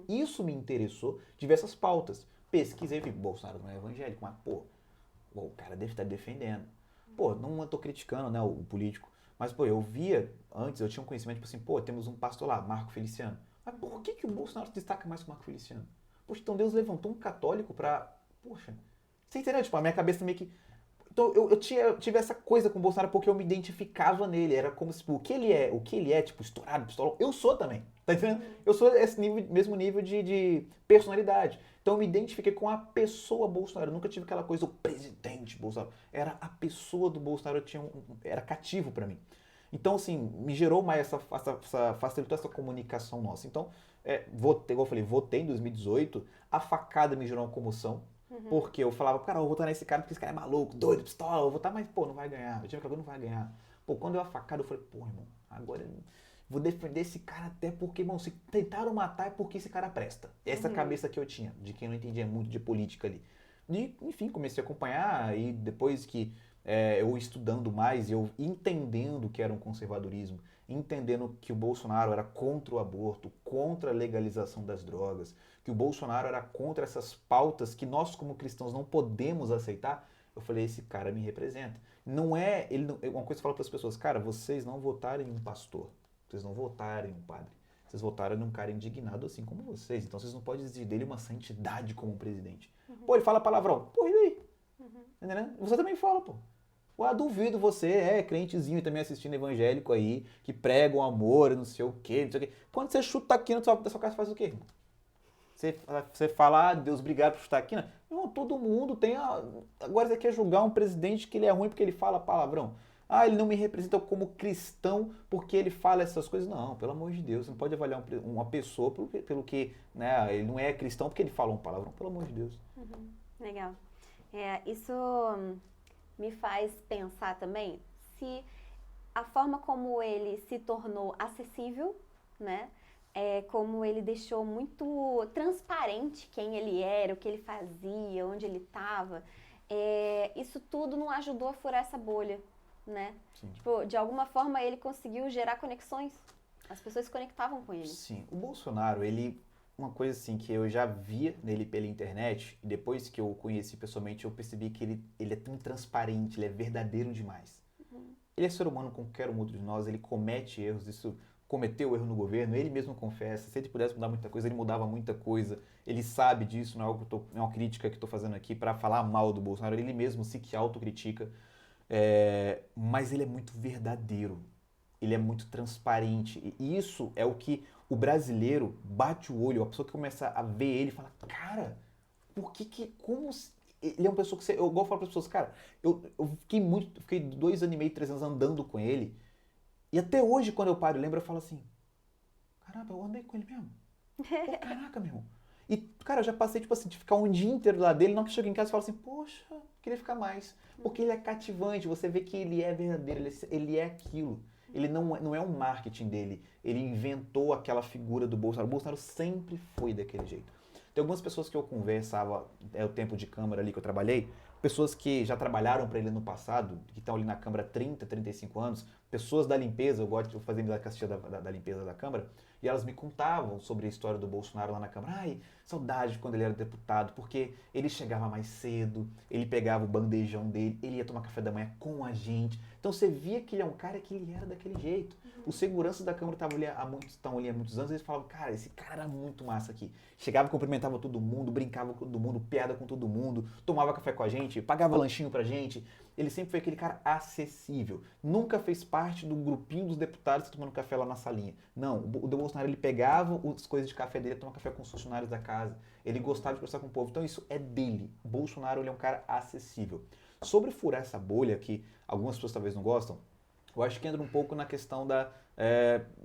Isso me interessou, diversas pautas. Pesquisei, vi, Bolsonaro não é evangélico, mas, pô, o cara deve estar defendendo. Pô, não tô criticando, né, o político, mas, pô, eu via, antes eu tinha um conhecimento, tipo assim, pô, temos um pastor lá, Marco Feliciano. Mas por que o Bolsonaro se destaca mais que o Marco Feliciano? Poxa, então Deus levantou um católico pra... Poxa, você entendeu? Tipo, a minha cabeça meio que... Então eu tive essa coisa com o Bolsonaro porque eu me identificava nele. Era como se, tipo, o que ele é, tipo, estourado, pistolão, eu sou também. Tá entendendo? Eu sou esse mesmo nível de personalidade. Então eu me identifiquei com a pessoa Bolsonaro. Eu nunca tive aquela coisa do presidente Bolsonaro. Era a pessoa do Bolsonaro, era cativo pra mim. Então, assim, me gerou mais facilitou essa comunicação nossa. Então, votei, igual eu falei, votei em 2018, a facada me gerou uma comoção, porque eu falava, cara, eu vou votar nesse cara porque esse cara é maluco, doido, pistola, eu vou votar, mas, pô, não vai ganhar. Eu tinha que agora não vai ganhar. Pô, quando eu a facada, eu falei, pô, irmão, agora eu vou defender esse cara até porque, irmão, se tentaram matar é porque esse cara presta. Essa cabeça que eu tinha, de quem não entendia muito de política ali. E, enfim, comecei a acompanhar e depois que eu estudando mais, eu entendendo o que era um conservadorismo, entendendo que o Bolsonaro era contra o aborto, contra a legalização das drogas, que o Bolsonaro era contra essas pautas que nós como cristãos não podemos aceitar, eu falei, esse cara me representa. Não é, ele não, uma coisa que eu falo para as pessoas, cara, vocês não votaram em um pastor, vocês não votaram em um padre, vocês votaram em um cara indignado assim como vocês, então vocês não podem exigir dele uma santidade como presidente. Pô, ele fala palavrão, pô, e daí? Entendeu? Você também fala, pô. Ué, duvido você crentezinho e também assistindo evangélico aí, que prega o amor, não sei o quê, não sei o quê. Quando você chuta aqui na sua casa, faz o quê, irmão? Você fala, Deus, obrigado por chutar aqui, né? Não, todo mundo tem Agora você quer julgar um presidente que ele é ruim porque ele fala palavrão. Ah, ele não me representa como cristão porque ele fala essas coisas. Não, pelo amor de Deus, você não pode avaliar uma pessoa pelo que, né, ele não é cristão porque ele fala um palavrão. Pelo amor de Deus. Legal. Isso me faz pensar também se a forma como ele se tornou acessível, né? Como ele deixou muito transparente quem ele era, o que ele fazia, onde ele estava. Isso tudo não ajudou a furar essa bolha, né? Tipo, de alguma forma ele conseguiu gerar conexões. As pessoas se conectavam com ele. Sim, o Bolsonaro, uma coisa assim que eu já via nele pela internet, e depois que eu o conheci pessoalmente, eu percebi que ele é tão transparente, ele é verdadeiro demais. Ele é ser humano como qualquer um outro de nós, ele comete erros, isso cometeu erro no governo, ele mesmo confessa, se ele pudesse mudar muita coisa, ele mudava muita coisa, ele sabe disso, não é algo não é uma crítica que estou fazendo aqui para falar mal do Bolsonaro, ele mesmo se autocritica, mas ele é muito verdadeiro. Ele é muito transparente. E isso é o que o brasileiro bate o olho, a pessoa que começa a ver ele fala, cara, ele é uma pessoa que eu igual falo para as pessoas, cara, eu fiquei 2 anos e meio, 3 anos andando com ele, e até hoje quando eu paro e lembro, eu falo assim, caramba, eu andei com ele mesmo. Pô, caraca, meu irmão. E, cara, eu já passei, tipo assim, de ficar um dia inteiro lá dele, não que eu chego em casa e falo assim, poxa, queria ficar mais. Porque ele é cativante, você vê que ele é verdadeiro, ele é aquilo. Ele não é um marketing dele. Ele inventou aquela figura do Bolsonaro. O Bolsonaro sempre foi daquele jeito. Tem algumas pessoas que eu conversava, o tempo de Câmara ali que eu trabalhei, pessoas que já trabalharam para ele no passado, que estão ali na Câmara há 30, 35 anos, pessoas da limpeza, eu gosto de fazer a castia da limpeza da Câmara, e elas me contavam sobre a história do Bolsonaro lá na Câmara. Ai, saudade de quando ele era deputado, porque ele chegava mais cedo, ele pegava o bandejão dele, ele ia tomar café da manhã com a gente. Então você via que ele é um cara que ele era daquele jeito. Os seguranças da Câmara estão ali há muitos anos, eles falavam, cara, esse cara era muito massa aqui. Chegava, cumprimentava todo mundo, brincava com todo mundo, piada com todo mundo, tomava café com a gente, pagava lanchinho pra gente. Ele sempre foi aquele cara acessível. Nunca fez parte do grupinho dos deputados tomando café lá na salinha. Não, o Bolsonaro, ele pegava as coisas de café dele, tomava café com os funcionários da casa. Ele gostava de conversar com o povo. Então isso é dele. O Bolsonaro, ele é um cara acessível. Sobre furar essa bolha, que algumas pessoas talvez não gostam, eu acho que entra um pouco na questão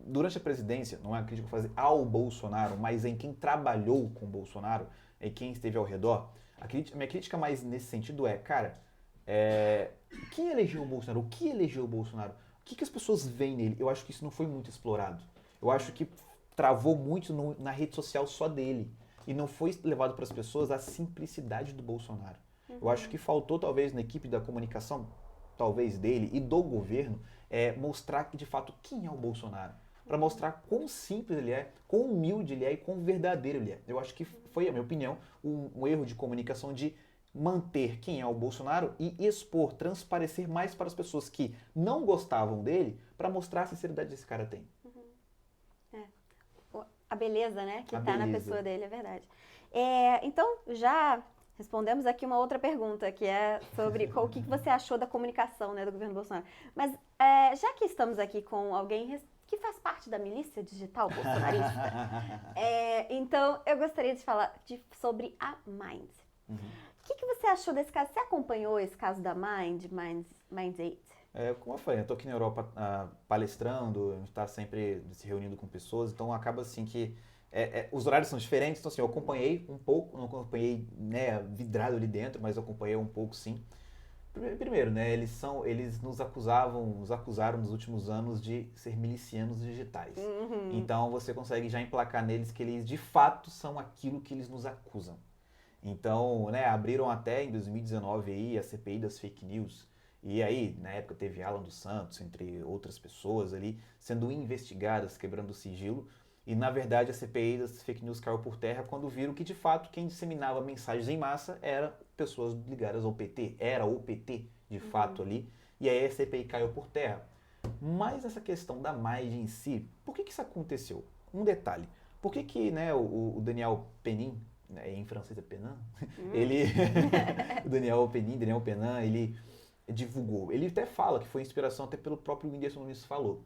durante a presidência, não é uma crítica fazer ao Bolsonaro, mas em quem trabalhou com o Bolsonaro, em quem esteve ao redor. A minha crítica mais nesse sentido cara, quem elegeu o Bolsonaro? O que elegeu o Bolsonaro? O que as pessoas veem nele? Eu acho que isso não foi muito explorado. Eu acho que travou muito na rede social só dele. E não foi levado para as pessoas a simplicidade do Bolsonaro. Eu acho que faltou, talvez, na equipe da comunicação, talvez dele e do governo, mostrar que, de fato, quem é o Bolsonaro. Para mostrar quão simples ele é, quão humilde ele é e quão verdadeiro ele é. Eu acho que foi, a minha opinião, um erro de comunicação de manter quem é o Bolsonaro e expor, transparecer mais para as pessoas que não gostavam dele, para mostrar a sinceridade que esse cara tem. A beleza, né, que tá na pessoa dele, é verdade. Então, já respondemos aqui uma outra pergunta, que é sobre o que você achou da comunicação, né, do governo Bolsonaro. Mas já que estamos aqui com alguém que faz parte da milícia digital bolsonarista, então eu gostaria de falar sobre a Mind. Uhum. O que você achou desse caso? Você acompanhou esse caso da Mind8? Como eu falei, eu estou aqui na Europa palestrando, a gente está sempre se reunindo com pessoas, então acaba assim que os horários são diferentes, então assim, eu acompanhei um pouco, não acompanhei, né, vidrado ali dentro, mas eu acompanhei um pouco sim. Primeiro, né, eles nos acusaram nos últimos anos de ser milicianos digitais. Uhum. Então você consegue já emplacar neles que eles de fato são aquilo que eles nos acusam. Então, né, abriram até em 2019 aí a CPI das fake news. E aí, na época, teve Alan dos Santos, entre outras pessoas ali, sendo investigadas, quebrando o sigilo. E, na verdade, a CPI das fake news caiu por terra quando viram que, de fato, quem disseminava mensagens em massa era pessoas ligadas ao PT. Era o PT, de fato, ali. E aí a CPI caiu por terra. Mas essa questão da MAID em si, por que isso aconteceu? Um detalhe. Por que né, o Daniel Penin, né, em francês é Penin, ele, o Daniel Penin, ele divulgou. Ele até fala que foi inspiração até pelo próprio Whindersson Nunes falou.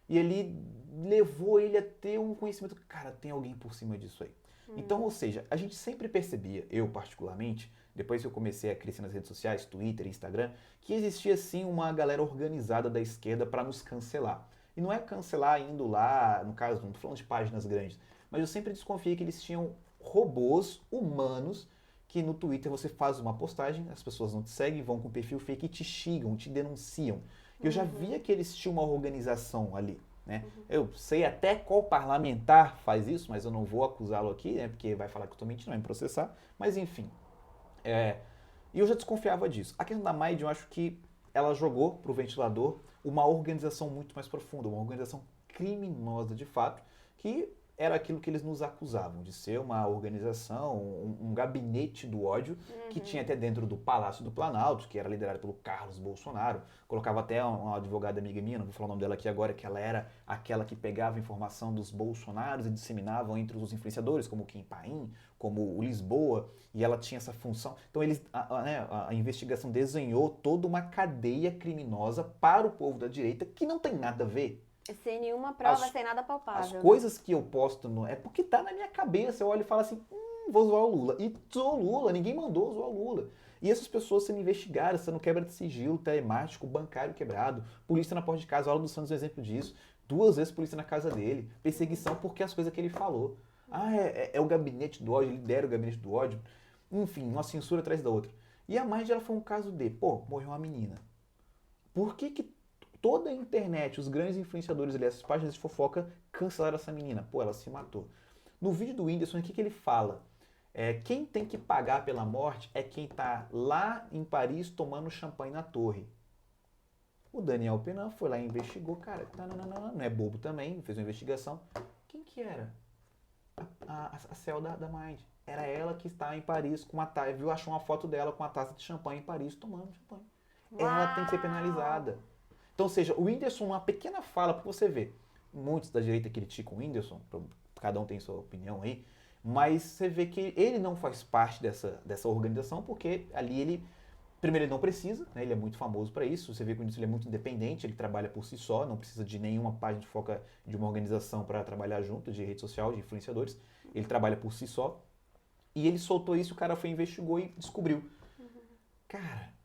E ele levou ele a ter um conhecimento, cara, tem alguém por cima disso aí. Então, ou seja, a gente sempre percebia, eu particularmente, depois que eu comecei a crescer nas redes sociais, Twitter, Instagram, que existia sim uma galera organizada da esquerda para nos cancelar. E não é cancelar indo lá, no caso, não estou falando de páginas grandes, mas eu sempre desconfiei que eles tinham robôs humanos que no Twitter você faz uma postagem, as pessoas não te seguem, vão com perfil fake e te xingam, te denunciam. Eu já via que eles tinham uma organização ali, né? Eu sei até qual parlamentar faz isso, mas eu não vou acusá-lo aqui, né? Porque vai falar que eu estou mentindo, vai me processar. Mas enfim, e eu já desconfiava disso. A questão da Maid, eu acho que ela jogou pro ventilador uma organização muito mais profunda, uma organização criminosa de fato, que era aquilo que eles nos acusavam, de ser uma organização, um gabinete do ódio, que tinha até dentro do Palácio do Planalto, que era liderado pelo Carlos Bolsonaro. Colocava até uma advogada amiga minha, não vou falar o nome dela aqui agora, que ela era aquela que pegava informação dos bolsonaros e disseminavam entre os influenciadores, como o Kim Paim, como o Lisboa, e ela tinha essa função. Então a investigação desenhou toda uma cadeia criminosa para o povo da direita que não tem nada a ver. Sem nenhuma prova, sem nada palpável. As coisas que eu posto é porque tá na minha cabeça. Eu olho e falo assim, vou zoar o Lula. E zoou o Lula, ninguém mandou zoar o Lula. E essas pessoas sendo investigadas, sendo quebra de sigilo, telemático, bancário quebrado, polícia na porta de casa, o Alan dos Santos é um exemplo disso. 2 vezes polícia na casa dele, perseguição porque as coisas que ele falou. É o gabinete do ódio, ele lidera o gabinete do ódio. Enfim, uma censura atrás da outra. E a Mind, ela foi um caso de, morreu uma menina. Por que toda a internet, os grandes influenciadores ali, essas páginas de fofoca, cancelaram essa menina? Ela se matou. No vídeo do Whindersson, o que ele fala? Quem tem que pagar pela morte é quem tá lá em Paris tomando champanhe na torre. O Daniel Penan foi lá e investigou, cara, não é bobo também, fez uma investigação. Quem que era? A Cel da Mind. Era ela que está em Paris com uma taça, achou uma foto dela com uma taça de champanhe em Paris tomando champanhe. Ela tem que ser penalizada. Então, ou seja, o Whindersson, uma pequena fala, para você ver, muitos da direita criticam o Whindersson, cada um tem sua opinião aí, mas você vê que ele não faz parte dessa organização, porque ali ele, primeiro, ele não precisa, né, ele é muito famoso para isso, você vê que o Whindersson ele é muito independente, ele trabalha por si só, não precisa de nenhuma página de foca de uma organização para trabalhar junto, de rede social, de influenciadores, ele trabalha por si só, e ele soltou isso, o cara foi, investigou e descobriu. Cara,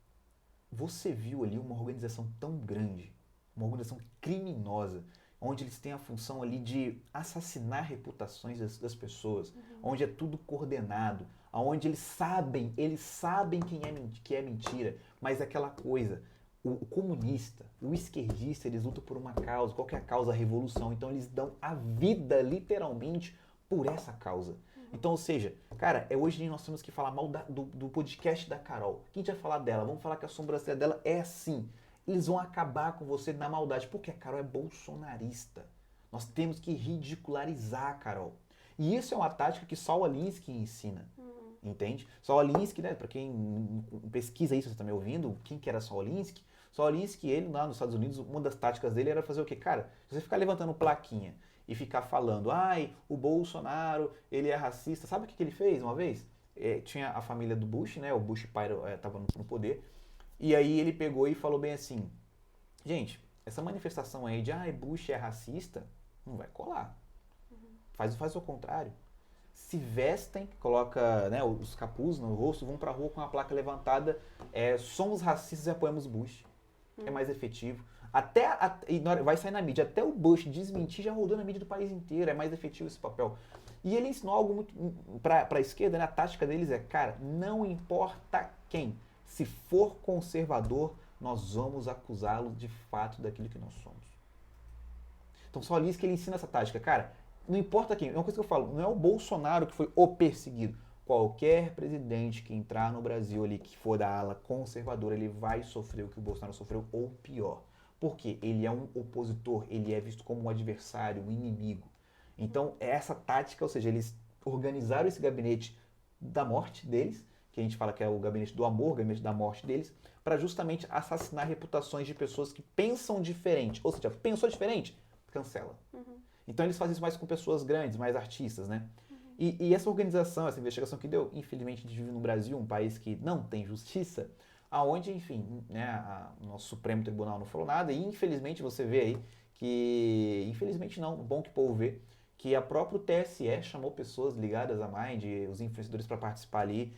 você viu ali uma organização tão grande, uma organização criminosa, onde eles têm a função ali de assassinar reputações das pessoas, onde é tudo coordenado, onde eles sabem que é mentira, mas aquela coisa, o comunista, o esquerdista, eles lutam por uma causa, qual que é a causa? A revolução, então eles dão a vida, literalmente, por essa causa. Então, ou seja, cara, hoje nós temos que falar mal do podcast da Carol. Quem a gente vai falar dela? Vamos falar que a sobrancelha dela é assim. Eles vão acabar com você na maldade, porque a Carol é bolsonarista. Nós temos que ridicularizar a Carol. E isso é uma tática que só o Alinsky ensina. Entende? Só o Alinsky, né? Pra quem pesquisa isso, você tá me ouvindo, quem que era só o Alinsky? Só o Alinsky, ele lá nos Estados Unidos, uma das táticas dele era fazer o quê? Cara, se você ficar levantando plaquinha e ficar falando, ai, o Bolsonaro, ele é racista. Sabe o que ele fez uma vez? Tinha a família do Bush, né? O Bush pai estava no poder. E aí ele pegou e falou bem assim, gente, essa manifestação aí de, ai, Bush é racista, não vai colar. Faz o contrário. Se vestem, coloca, né, os capuz no rosto, vão pra rua com a placa levantada, somos racistas e apoiamos Bush. É mais efetivo. Vai sair na mídia, até o Bush desmentir já rodou na mídia do país inteiro, é mais efetivo esse papel. E ele ensinou algo muito para a esquerda, né? A tática deles é, cara, não importa quem, se for conservador, nós vamos acusá-lo de fato daquilo que nós somos. Então só ali que ele ensina essa tática, cara, não importa quem, é uma coisa que eu falo, não é o Bolsonaro que foi o perseguido. Qualquer presidente que entrar no Brasil ali, que for da ala conservadora, ele vai sofrer o que o Bolsonaro sofreu ou pior. Por quê? Ele é um opositor, ele é visto como um adversário, um inimigo. Então, é essa tática, ou seja, eles organizaram esse gabinete da morte deles, que a gente fala que é o gabinete do amor, o gabinete da morte deles, para justamente assassinar reputações de pessoas que pensam diferente. Ou seja, pensou diferente? Cancela. Então, eles fazem isso mais com pessoas grandes, mais artistas, né? E essa organização, essa investigação que deu, infelizmente a gente vive no Brasil, um país que não tem justiça, aonde, enfim, né, o nosso Supremo Tribunal não falou nada, e infelizmente você vê aí que, infelizmente não, bom que o povo vê, que a própria TSE chamou pessoas ligadas à Mind, os influenciadores para participar ali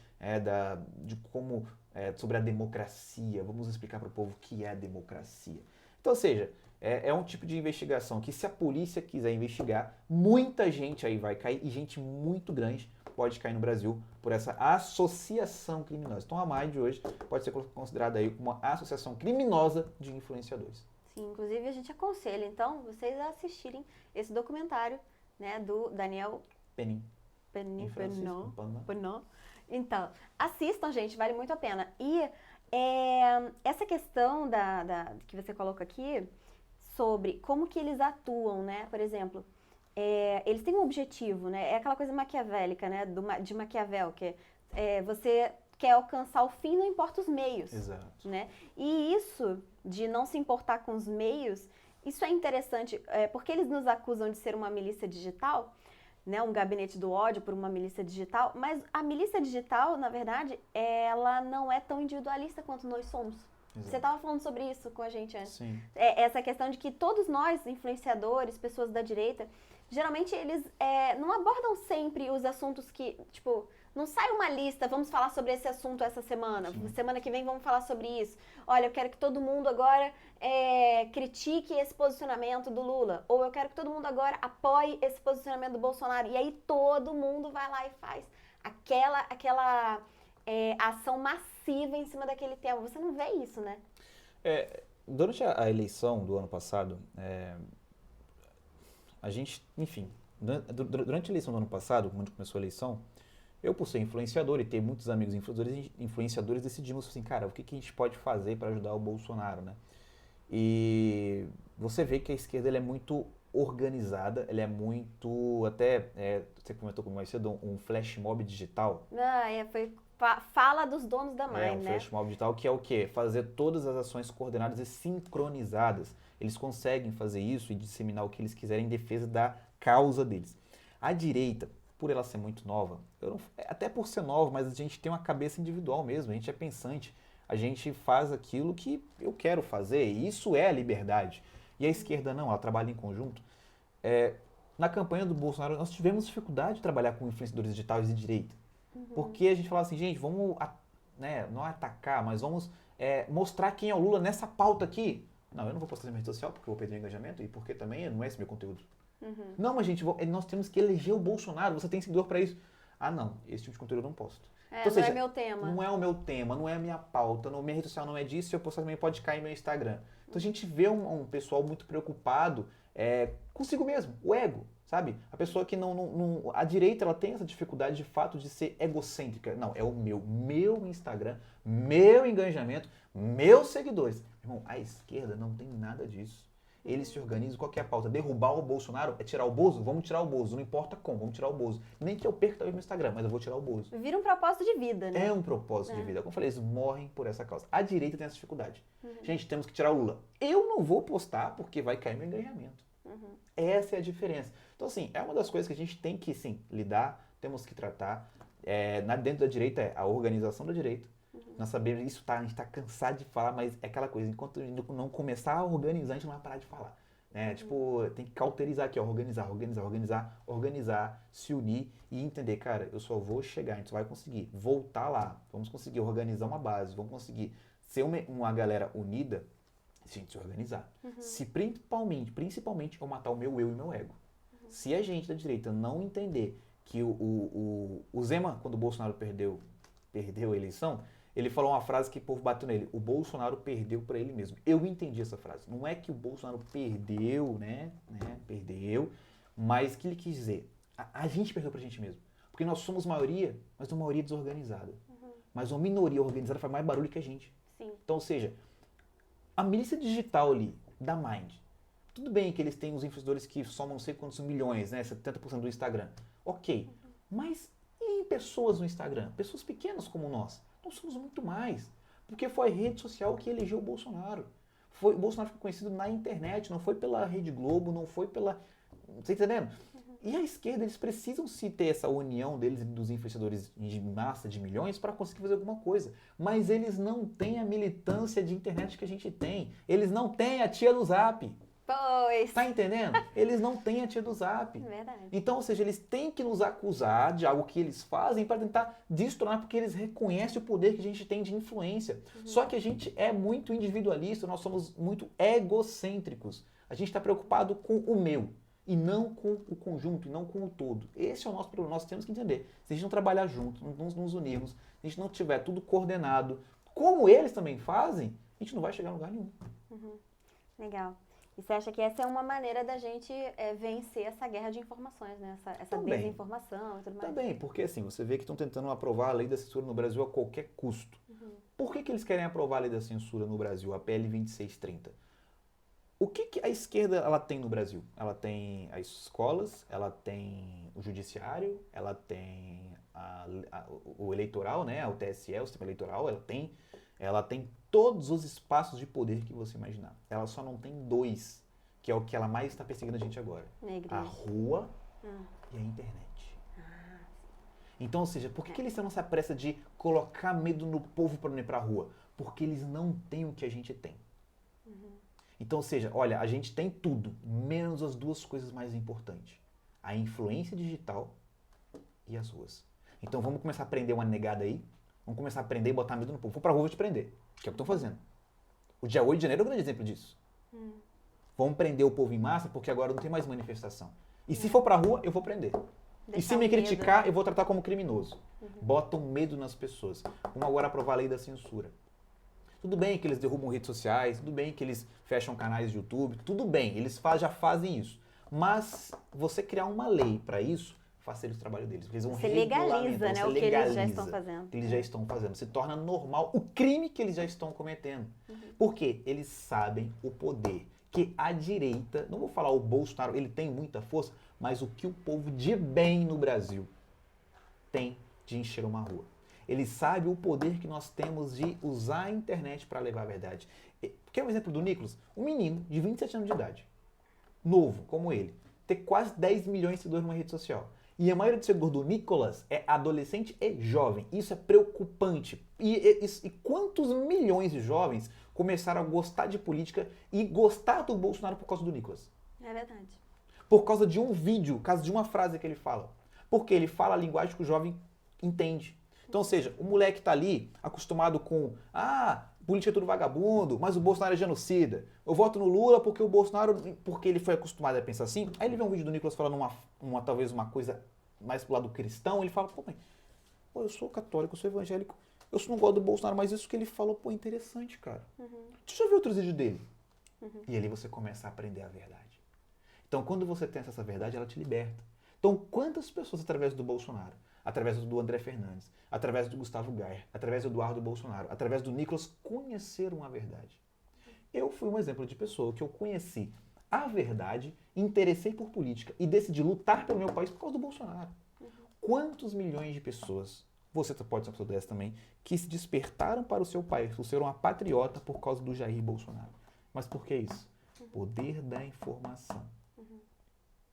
sobre a democracia. Vamos explicar para o povo o que é a democracia. Então, ou seja, é um tipo de investigação que, se a polícia quiser investigar, muita gente aí vai cair, e gente muito grande pode cair no Brasil por essa associação criminosa. Então, a Mind hoje pode ser considerada aí uma associação criminosa de influenciadores. Sim, inclusive a gente aconselha, então, vocês a assistirem esse documentário, né, do Daniel Penin. Então, assistam, gente, vale muito a pena. E essa questão que você coloca aqui, sobre como que eles atuam, né? Por exemplo, eles têm um objetivo, né? É aquela coisa maquiavélica, né? De Maquiavel, que você quer alcançar o fim, não importa os meios. Exato. Né? E isso, de não se importar com os meios, isso é interessante, porque eles nos acusam de ser uma milícia digital, né? Um gabinete do ódio por uma milícia digital, mas a milícia digital, na verdade, ela não é tão individualista quanto nós somos. Exato. Você estava falando sobre isso com a gente antes. Sim. Essa questão de que todos nós, influenciadores, pessoas da direita, geralmente eles não abordam sempre os assuntos que, tipo, não sai uma lista, vamos falar sobre esse assunto essa semana, Sim. Semana que vem vamos falar sobre isso. Olha, eu quero que todo mundo agora critique esse posicionamento do Lula, ou eu quero que todo mundo agora apoie esse posicionamento do Bolsonaro, e aí todo mundo vai lá e faz aquela ação massiva em cima daquele tema. Você não vê isso, né? Durante a eleição do ano passado, a gente, enfim, durante a eleição do ano passado, quando começou a eleição, eu, por ser influenciador e ter muitos amigos influenciadores, decidimos assim, cara, o que a gente pode fazer para ajudar o Bolsonaro, né? E você vê que a esquerda ela é muito organizada, ela é muito, você comentou comigo mais cedo, um flash mob digital. Fala dos donos da Mind, um né? flash mob digital, que é o quê? Fazer todas as ações coordenadas e sincronizadas. Eles conseguem fazer isso e disseminar o que eles quiserem em defesa da causa deles. A direita, por ela ser muito nova, até por ser nova, mas a gente tem uma cabeça individual mesmo, a gente é pensante, a gente faz aquilo que eu quero fazer, e isso é a liberdade. E a esquerda não, ela trabalha em conjunto. Na campanha do Bolsonaro, nós tivemos dificuldade de trabalhar com influenciadores digitais de direita. Porque a gente falava assim, gente, vamos, não atacar, mas vamos mostrar quem é o Lula nessa pauta aqui. Não, eu não vou postar na minha rede social porque eu vou perder o engajamento e porque também não é esse meu conteúdo. Não, mas gente, nós temos que eleger o Bolsonaro, você tem seguidor para isso. Ah, não, esse tipo de conteúdo eu não posto. Então, não é meu tema. Não é o meu tema, não é a minha pauta, minha rede social não é disso, se eu postar também pode cair no meu Instagram. Então a gente vê um pessoal muito preocupado consigo mesmo, o ego, sabe? A pessoa que a direita ela tem essa dificuldade de fato de ser egocêntrica. Não, é o meu Instagram, meu engajamento, meus seguidores. Irmão, a esquerda não tem nada disso. Eles se organizam, qual que é a pauta? Derrubar o Bolsonaro? É tirar o Bozo? Vamos tirar o Bozo, não importa como, vamos tirar o Bozo. Nem que eu perca talvez meu Instagram, mas eu vou tirar o Bozo. Vira um propósito de vida, né? É um propósito de vida. Como eu falei, eles morrem por essa causa. A direita tem essa dificuldade. Gente, temos que tirar o Lula. Eu não vou postar porque vai cair meu engajamento. Essa é a diferença. Então, assim, é uma das coisas que a gente tem que, sim, lidar, temos que tratar. Dentro da direita é a organização da direita. Nós sabemos isso, a gente está cansado de falar, mas é aquela coisa, enquanto a gente não começar a organizar, a gente não vai parar de falar. Né? Tipo, tem que cauterizar aqui, ó, organizar, se unir e entender, cara, eu só vou chegar, a gente só vai conseguir voltar lá, vamos conseguir organizar uma base, vamos conseguir ser uma galera unida se a gente se organizar. Se principalmente eu matar o meu eu e meu ego. Se a gente da direita não entender que o Zema, quando o Bolsonaro perdeu a eleição, ele falou uma frase que o povo bateu nele. O Bolsonaro perdeu para ele mesmo. Eu entendi essa frase. Não é que o Bolsonaro perdeu, Perdeu, mas o que ele quis dizer? A gente perdeu pra gente mesmo. Porque nós somos maioria, mas uma maioria desorganizada. Mas uma minoria organizada faz mais barulho que a gente. Sim. Então, ou seja, a milícia digital ali, da Mind, tudo bem que eles têm os influenciadores que somam não sei quantos milhões, né? 70% do Instagram. Ok. Mas e pessoas no Instagram? Pessoas pequenas como nós? Nós somos muito mais. Porque foi a rede social que elegeu o Bolsonaro. O Bolsonaro ficou conhecido na internet, não foi pela Rede Globo, não foi pela... Tá entendendo? E a esquerda, eles precisam se ter essa união deles, dos influenciadores de massa, de milhões, para conseguir fazer alguma coisa. Mas eles não têm a militância de internet que a gente tem. Eles não têm a tia do Zap. Pois. Tá entendendo? Eles não têm a tia do Zap. Verdade. Então, ou seja, eles têm que nos acusar de algo que eles fazem para tentar destronar, porque eles reconhecem o poder que a gente tem de influência. Só que a gente é muito individualista, nós somos muito egocêntricos. A gente está preocupado com o meu e não com o conjunto, e não com o todo. Esse é o nosso problema, nós temos que entender. Se a gente não trabalhar junto, não nos unirmos, se a gente não tiver tudo coordenado, como eles também fazem, a gente não vai chegar a lugar nenhum. Legal. E você acha que essa é uma maneira da gente vencer essa guerra de informações, né? Essa desinformação e tudo mais? Também, porque assim, você vê que estão tentando aprovar a lei da censura no Brasil a qualquer custo. Por que eles querem aprovar a lei da censura no Brasil, a PL 2630? O que a esquerda ela tem no Brasil? Ela tem as escolas, ela tem o judiciário, ela tem o eleitoral, né? O TSE, o sistema eleitoral, ela tem todos os espaços de poder que você imaginar. Ela só não tem dois, que é o que ela mais está perseguindo a gente agora. A rua e a internet. Então, ou seja, por que eles têm essa pressa de colocar medo no povo para não ir para a rua? Porque eles não têm o que a gente tem. Então, ou seja, olha, a gente tem tudo, menos as duas coisas mais importantes. A influência digital e as ruas. Então vamos começar a prender uma negada aí. Vamos começar a prender e botar medo no povo. Vou pra rua, vou te prender. Que é o que estão fazendo. O dia 8 de janeiro é um grande exemplo disso. Vamos prender o povo em massa porque agora não tem mais manifestação. E se for pra rua, eu vou prender. E se me criticar, eu vou tratar como criminoso. Botam medo nas pessoas. Vamos agora aprovar a lei da censura. Tudo bem que eles derrubam redes sociais, tudo bem que eles fecham canais de YouTube, tudo bem, eles já fazem isso. Mas você criar uma lei para isso, facilita o trabalho deles. Eles vão você legaliza, né, o que eles já estão fazendo. Eles já estão fazendo. Se torna normal o crime que eles já estão cometendo. Porque eles sabem o poder que a direita, não vou falar o Bolsonaro, ele tem muita força, mas o que o povo de bem no Brasil tem de encher uma rua. Eles sabem o poder que nós temos de usar a internet para levar a verdade. Quer um exemplo do Nicolas? Um menino de 27 anos de idade, novo, como ele, ter quase 10 milhões de seguidores numa rede social. E a maioria do seguidor do Nicolas é adolescente e jovem. Isso é preocupante. E quantos milhões de jovens começaram a gostar de política e gostar do Bolsonaro por causa do Nicolas? É verdade. Por causa de um vídeo, por causa de uma frase que ele fala. Porque ele fala a linguagem que o jovem entende. Então, ou seja, o moleque tá ali acostumado com política é tudo vagabundo, mas o Bolsonaro é genocida. Eu voto no Lula porque o Bolsonaro, porque ele foi acostumado a pensar assim. Aí ele vê um vídeo do Nicolas falando talvez uma coisa mais pro lado cristão, ele fala, eu sou católico, eu sou evangélico, eu não gosto do Bolsonaro, mas isso que ele falou, interessante, cara. Deixa eu ver outros vídeos dele. E ali você começa a aprender a verdade. Então, quando você tem essa verdade, ela te liberta. Então, quantas pessoas através do Bolsonaro, através do André Fernandes, através do Gustavo Gayer, através do Eduardo Bolsonaro, através do Nicolas, conheceram a verdade? Eu fui um exemplo de pessoa que eu conheci a verdade, interessei por política e decidi lutar pelo meu país por causa do Bolsonaro. Quantos milhões de pessoas, você pode ser uma pessoa dessa também, que se despertaram para o seu país, por ser uma patriota por causa do Jair Bolsonaro? Mas por que isso? Poder da informação.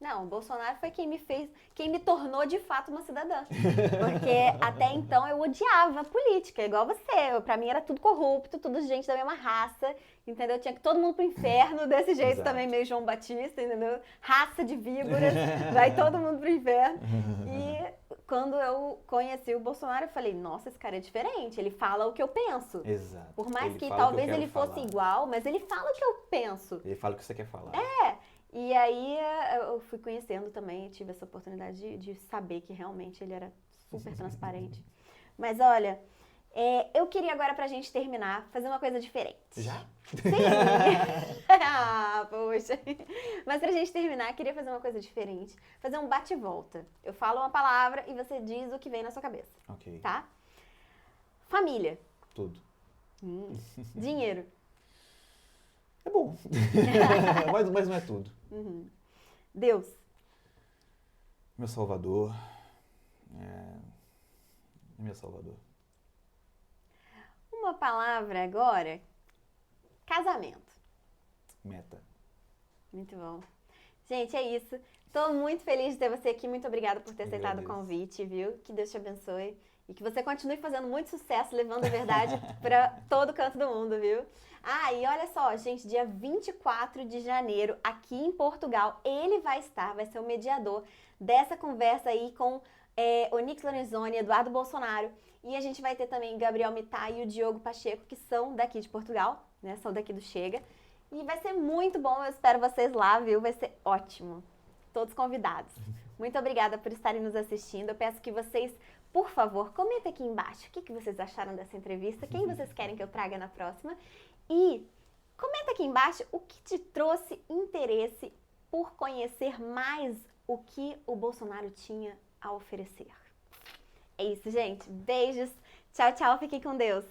Não, o Bolsonaro foi quem me tornou de fato uma cidadã. Porque até então eu odiava a política, igual você. Pra mim era tudo corrupto, tudo gente da mesma raça, entendeu? Tinha que todo mundo pro inferno, desse jeito Exato. também, meio João Batista, entendeu? Raça de víboras, vai todo mundo pro inferno. E quando eu conheci o Bolsonaro, eu falei, nossa, esse cara é diferente, ele fala o que eu penso. Exato. Por mais Ele que fala o talvez eu quero ele fosse falar. igual, mas ele fala o que eu penso. Ele fala o que você quer falar. E aí eu fui conhecendo também, tive essa oportunidade de saber que realmente ele era super transparente. Mas olha, eu queria agora pra gente terminar, fazer uma coisa diferente. Já? Sim! Ah, poxa! Mas pra gente terminar, eu queria fazer uma coisa diferente, fazer um bate-volta. Eu falo uma palavra e você diz o que vem na sua cabeça, Ok. tá? Família. Tudo. Dinheiro. É bom. mas não é tudo. Deus. Meu Salvador. Meu Salvador. Uma palavra agora. Casamento. Meta. Muito bom. Gente, é isso. Tô muito feliz de ter você aqui. Muito obrigada por ter Eu aceitado o agradeço. convite, viu? Que Deus te abençoe. E que você continue fazendo muito sucesso, levando a verdade para todo canto do mundo, viu? Ah, e olha só, gente, dia 24 de janeiro, aqui em Portugal, ele vai ser o mediador dessa conversa aí com Onyx Lorenzoni, Eduardo Bolsonaro. E a gente vai ter também Gabriel Mittay e o Diogo Pacheco, que são daqui de Portugal, né? São daqui do Chega. E vai ser muito bom, eu espero vocês lá, viu? Vai ser ótimo. Todos convidados. Muito obrigada por estarem nos assistindo. Eu peço que vocês, por favor, comentem aqui embaixo o que vocês acharam dessa entrevista, quem vocês querem que eu traga na próxima. E comenta aqui embaixo o que te trouxe interesse por conhecer mais o que o Bolsonaro tinha a oferecer. É isso, gente. Beijos. Tchau, tchau. Fiquem com Deus.